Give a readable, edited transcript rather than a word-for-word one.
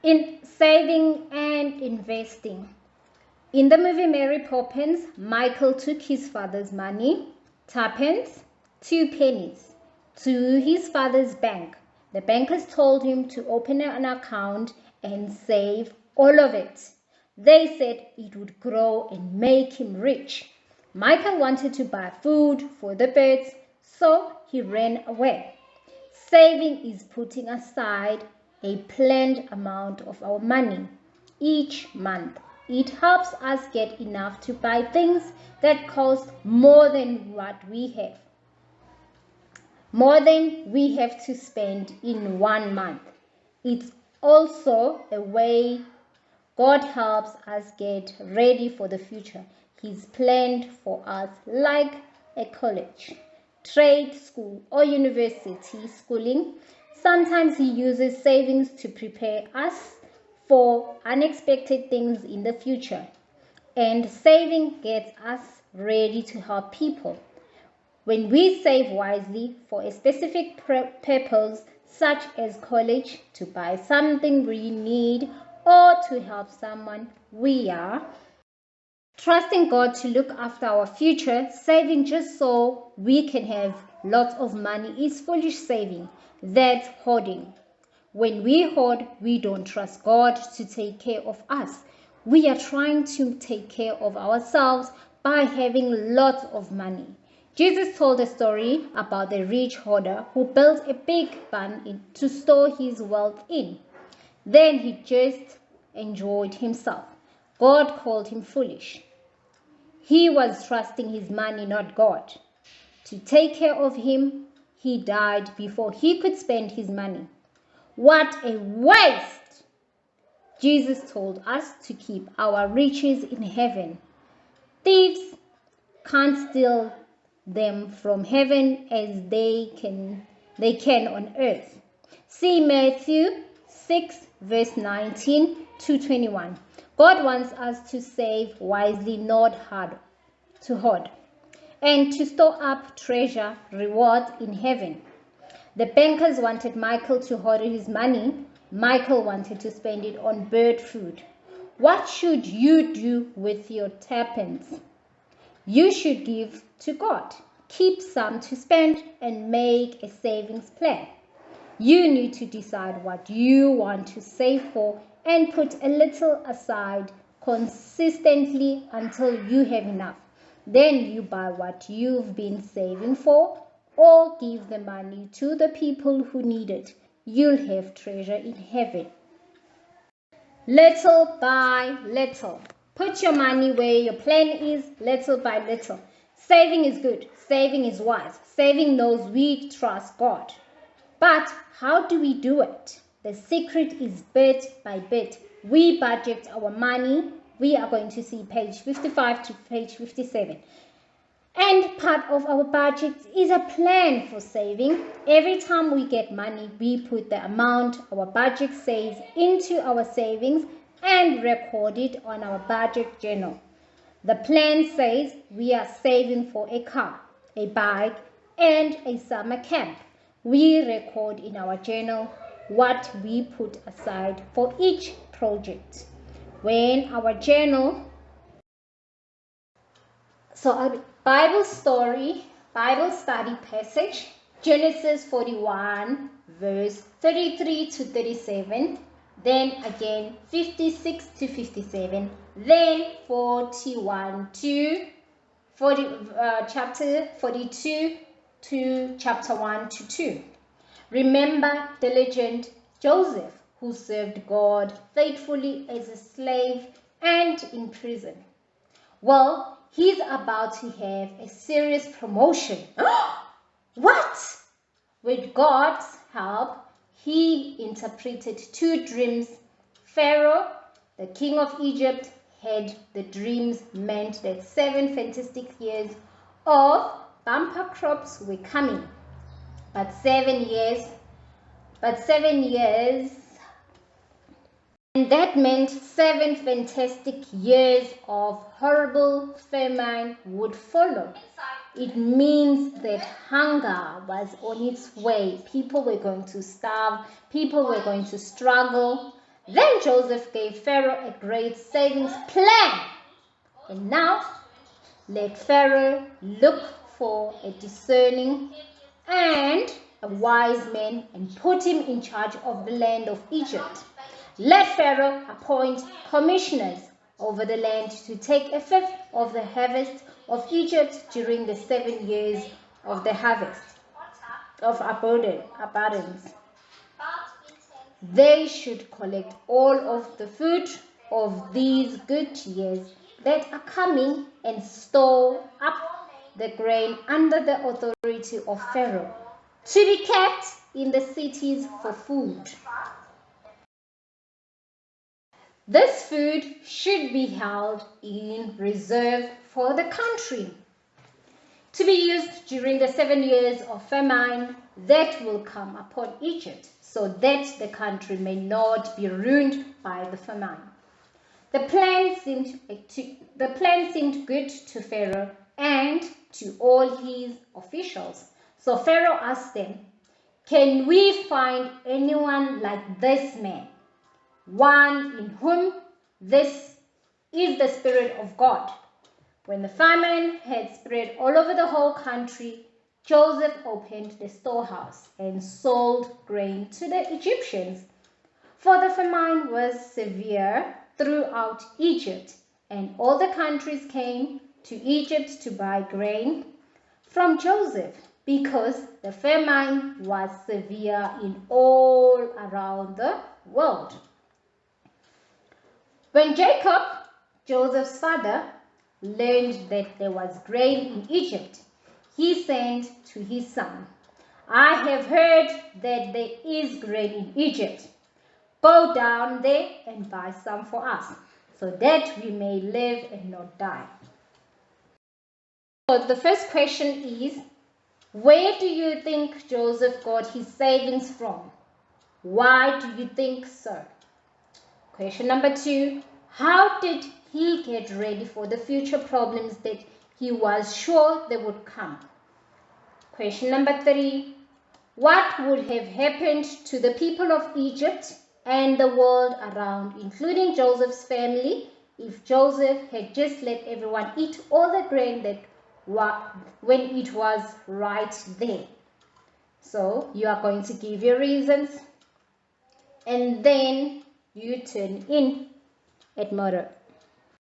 in saving and investing. In the movie Mary Poppins, Michael took his father's money, tuppence, 2 pennies, to his father's bank. The bankers told him to open an account and save all of it. They said it would grow and make him rich. Michael wanted to buy food for the birds, so he ran away. Saving is putting aside a planned amount of our money each month. It helps us get enough to buy things that cost more than what we have. More than we have to spend in 1 month. It's also a way God helps us get ready for the future. He's planned for us like a college, trade school, or university schooling. Sometimes He uses savings to prepare us for unexpected things in the future. And saving gets us ready to help people. When we save wisely for a specific purpose, such as college, to buy something we need, or to help someone, we are trusting God to look after our future. Saving just so we can have lots of money is foolish saving. That's hoarding. When we hoard, we don't trust God to take care of us. We are trying to take care of ourselves by having lots of money. Jesus told a story about the rich hoarder who built a big barn to store his wealth in. Then he just enjoyed himself. God called him foolish. He was trusting his money, not God, to take care of him. He died before he could spend his money. What a waste! Jesus told us to keep our riches in heaven. Thieves can't steal them from heaven as they can on earth. See Matthew 6 verse 19 to 21. God wants us to save wisely, not to hoard, and to store up treasure, rewards in heaven. The bankers wanted Michael to hoard his money. Michael wanted to spend it on bird food. What should you do with your tuppence? You should give to God. Keep some to spend and make a savings plan. You need to decide what you want to save for and put a little aside consistently until you have enough. Then you buy what you've been saving for, or give the money to the people who need it. You'll have treasure in heaven. Little by little. Put your money where your plan is, little by little. Saving is good. Saving is wise. Saving knows we trust God. But how do we do it? The secret is bit by bit. We budget our money. We are going to see page 55 to page 57. And part of our budget is a plan for saving. Every time we get money, we put the amount our budget says into our savings and record it on our budget journal. The plan says we are saving for a car, a bike, and a summer camp. We record in our journal what we put aside for each project. When our journal a Bible study passage, Genesis 41 verse 33 to 37, then again 56 to 57, then 41 to chapter 42 to chapter 1 to 2. Remember the legend Joseph, who served God faithfully as a slave and in prison. Well, he's about to have a serious promotion. What? With God's help, he interpreted 2 dreams. Pharaoh, the king of Egypt, had the dreams meant that 7 fantastic years of bumper crops were coming. But 7 years, and that meant 7 fantastic years of horrible famine would follow. It means that hunger was on its way. People were going to starve. People were going to struggle. Then Joseph gave Pharaoh a great savings plan. And now let Pharaoh look for a discerning and a wise man and put him in charge of the land of Egypt. Let Pharaoh appoint commissioners over the land to take a fifth of the harvest of Egypt during the 7 years of the harvest of abundance. They should collect all of the food of these good years that are coming and store up the grain under the authority of Pharaoh, to be kept in the cities for food. This food should be held in reserve for the country, to be used during the 7 years of famine that will come upon Egypt, so that the country may not be ruined by the famine. The plan seemed good to Pharaoh and to all his officials. So Pharaoh asked them, "Can we find anyone like this man, one in whom this is the Spirit of God?" When the famine had spread all over the whole country, Joseph opened the storehouse and sold grain to the Egyptians. For the famine was severe throughout Egypt, and all the countries came to Egypt to buy grain from Joseph, because the famine was severe in all around the world. When Jacob, Joseph's father, learned that there was grain in Egypt, he sent to his son, "I have heard that there is grain in Egypt. Go down there and buy some for us, so that we may live and not die." So the first question is, where do you think Joseph got his savings from? Why do you think so? Question number 2, how did he get ready for the future problems that he was sure they would come? Question number 3, what would have happened to the people of Egypt and the world around, including Joseph's family, if Joseph had just let everyone eat all the grain that when it was right there? So you are going to give your reasons and then you turn in at motto.